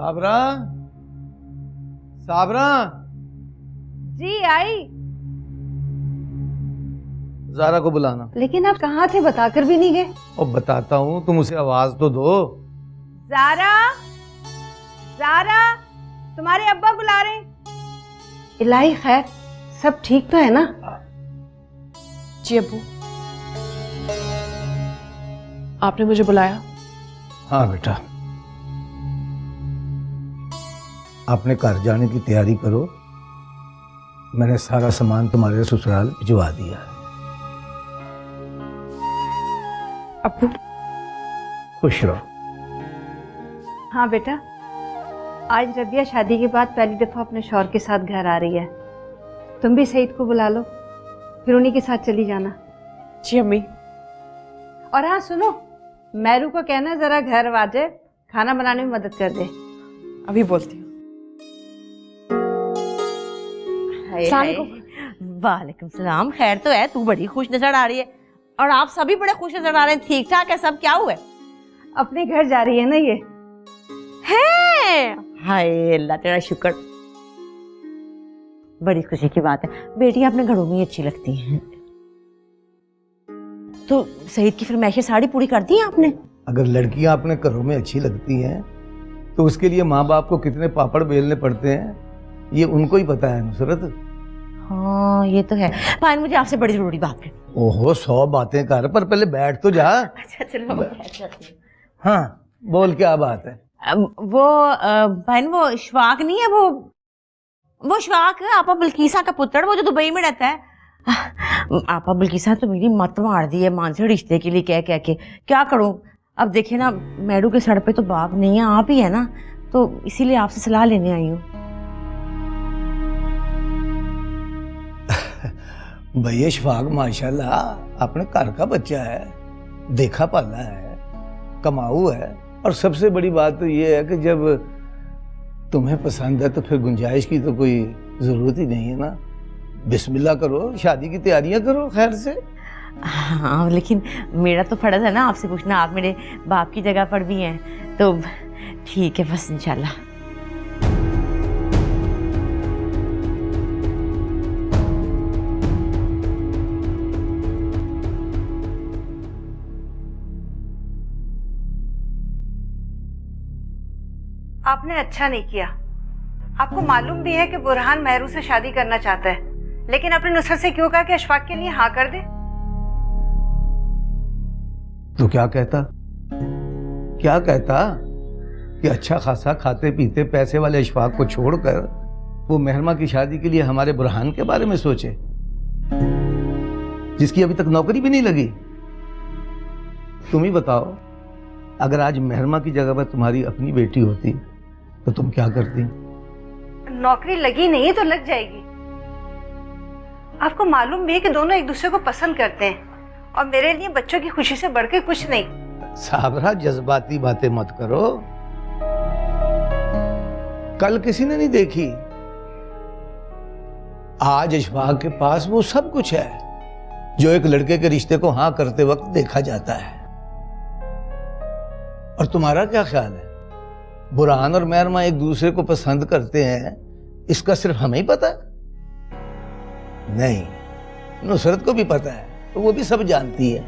साबरा, साबरा। जी आई। ज़ारा को बुलाना। लेकिन आप कहाँ थे, बताकर भी नहीं गए। और बताता हूँ, तुम उसे आवाज तो दो। ज़ारा, ज़ारा, तुम्हारे अब्बा बुला रहे हैं। इलाही खैर, सब ठीक तो है ना? जी अब्बू, आपने मुझे बुलाया? हाँ बेटा, अपने घर जाने की तैयारी करो। मैंने सारा सामान तुम्हारे ससुराल भिजवा दिया है। अब्बू खुश रहो। हाँ बेटा, आज रबिया शादी के बाद पहली दफा अपने शौहर के साथ घर आ रही है। तुम भी सईद को बुला लो, फिर उन्हीं के साथ चली जाना। जी अम्मी। और हाँ सुनो, मैरू को कहना जरा घर आ जाए, खाना बनाने में मदद कर दे। अभी बोलती हूँ। वालेकुम सलाम। खैर तो है, तू बड़ी खुश नजर आ रही है और आप सभी बड़े खुश नजर आ रहे हैं। ठीक ठाक है सब? क्या हुआ? अपने घर जा रही है ना ये। है हाय अल्लाह तेरा शुक्र, बड़ी खुशी की बात है। बेटियां अपने घरों में ही अच्छी लगती हैं। तो सईद की फरमाइशें सारी पूरी कर दी आपने? अगर लड़कियां अपने घरों में अच्छी लगती हैं तो उसके लिए माँ बाप को कितने पापड़ बेलने पड़ते हैं, ये उनको ही पता है नुसरत। हाँ ये तो है। पाइन, मुझे आपसे बड़ी जरूरी बात करनी। ओहो 100 बातें कर, पर पहले बैठ तो जा। अच्छा चलो। हाँ बोल, क्या बात है? वो बहन, वो इशफाक नहीं है, वो इशफाक आपा बल्कीसा का पुत्र, वो जो दुबई में रहता है। आपा बल्कीसा तो मेरी मत मार दी है मान से रिश्ते के लिए कह कह के। क्या करूं? अब देखिए ना, मैडू के सर पे तो बाप नहीं है, आप ही है ना, तो इसीलिए आपसे सलाह लेने आई हूँ। भैया इशफाक माशाल्लाह अपने घर का बच्चा है, देखा पाला है, कमाऊ है। और सबसे बड़ी बात तो ये है कि जब तुम्हें पसंद है तो फिर गुंजाइश की तो कोई जरूरत ही नहीं है ना। बिस्मिल्लाह करो, शादी की तैयारियां करो खैर से। हाँ लेकिन मेरा तो फर्ज है ना आपसे पूछना, आप मेरे बाप की जगह पर भी हैं, तो ठीक है बस इंशाल्लाह। आपने अच्छा नहीं किया। आपको मालूम भी है कि बुरहान मेहरू से शादी करना चाहता है, लेकिन आपने नुसरत से क्यों कहा कि अशफाक के लिए हाँ कर दे? तो क्या कहता कि अच्छा खासा खाते पीते पैसे वाले इशफाक को छोड़कर वो मेहरमा की शादी के लिए हमारे बुरहान के बारे में सोचे, जिसकी अभी तक नौकरी भी नहीं लगी। तुम ही बताओ, अगर आज मेहरमा की जगह पर तुम्हारी अपनी बेटी होती तो तुम क्या करती? नौकरी लगी नहीं तो लग जाएगी। आपको मालूम भी है कि दोनों एक दूसरे को पसंद करते हैं, और मेरे लिए बच्चों की खुशी से बढ़कर कुछ नहीं। साबरा जज्बाती बातें मत करो। कल किसी ने नहीं देखी, आज इशफाक के पास वो सब कुछ है जो एक लड़के के रिश्ते को हाँ करते वक्त देखा जाता है। और तुम्हारा क्या ख्याल है, बुरहान और मेहरमा एक दूसरे को पसंद करते हैं, इसका सिर्फ हमें ही पता है? नहीं, नुसरत को भी पता है, तो वो भी सब जानती है।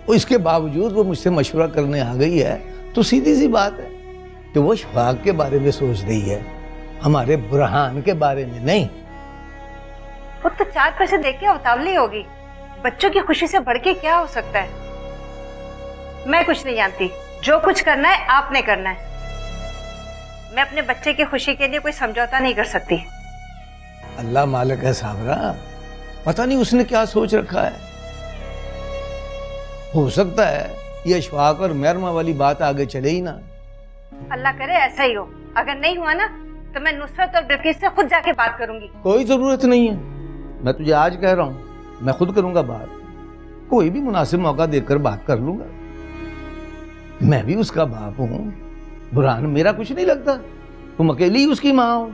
और इसके बावजूद वो मुझसे मशवरा करने आ गई है, तो सीधी सी बात है कि वो इशफाक के बारे में सोच रही है, हमारे बुरहान के बारे में नहीं। वो तो 4 पैसे देख के उतावली होगी। बच्चों की खुशी से बढ़ के क्या हो सकता है? मैं कुछ नहीं जानती, जो कुछ करना है आपने करना है। मैं अपने बच्चे की खुशी के लिए कोई समझौता नहीं कर सकती। अल्लाह मालिक है साबरा, पता नहीं उसने क्या सोच रखा है। हो सकता है ये इशफाक और मेहरमा वाली बात आगे चले ही ना। अल्लाह करे ऐसा ही हो। अगर नहीं हुआ ना तो मैं नुसरत और बिल्किस से खुद जाके बात करूंगी। कोई जरूरत नहीं है, मैं तुझे आज कह रहा हूं, मैं खुद करूंगा बात। कोई भी मुनासिब मौका देकर बात कर लूंगा। मैं भी उसका बाप हूं, बुरहान मेरा कुछ नहीं लगता, तुम अकेली ही उसकी माँ हो।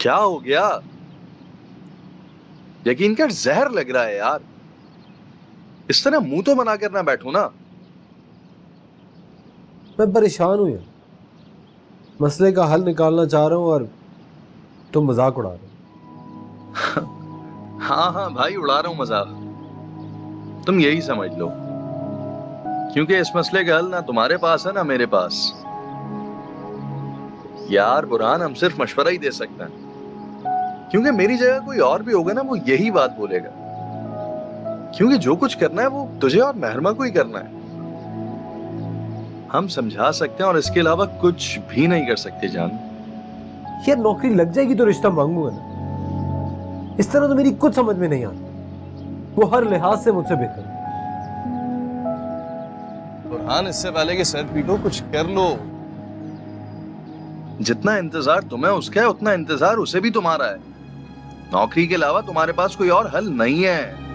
क्या हो गया? यकीन कर जहर लग रहा है यार। इस तरह मुंह तो बना कर ना बैठो ना। मैं परेशान हूं यार, मसले का हल निकालना चाह रहा हूं और तुम मजाक उड़ा रहे हो। हाँ हाँ भाई, उड़ा रहा हूं मजाक, तुम यही समझ लो। क्योंकि इस मसले का हल ना तुम्हारे पास है ना मेरे पास। यार बुरहान, हम सिर्फ मशवरा ही दे सकते हैं, क्योंकि मेरी जगह कोई और भी होगा ना, वो यही बात बोलेगा। क्योंकि जो कुछ करना है वो तुझे और महरमा को ही करना है। हम समझा सकते हैं और इसके अलावा कुछ भी नहीं कर सकते जान। यार नौकरी लग जाएगी तो रिश्ता मांगूंगा ना। इस तरह तो मेरी कुछ समझ में नहीं आता। वो हर लिहाज से मुझसे बेहतर है। बुरहान, इससे पहले कि सर पीटो, कुछ कर लो। जितना इंतजार तुम्हें उसका है, उतना इंतजार उसे भी तुम्हारा है। नौकरी के अलावा तुम्हारे पास कोई और हल नहीं है।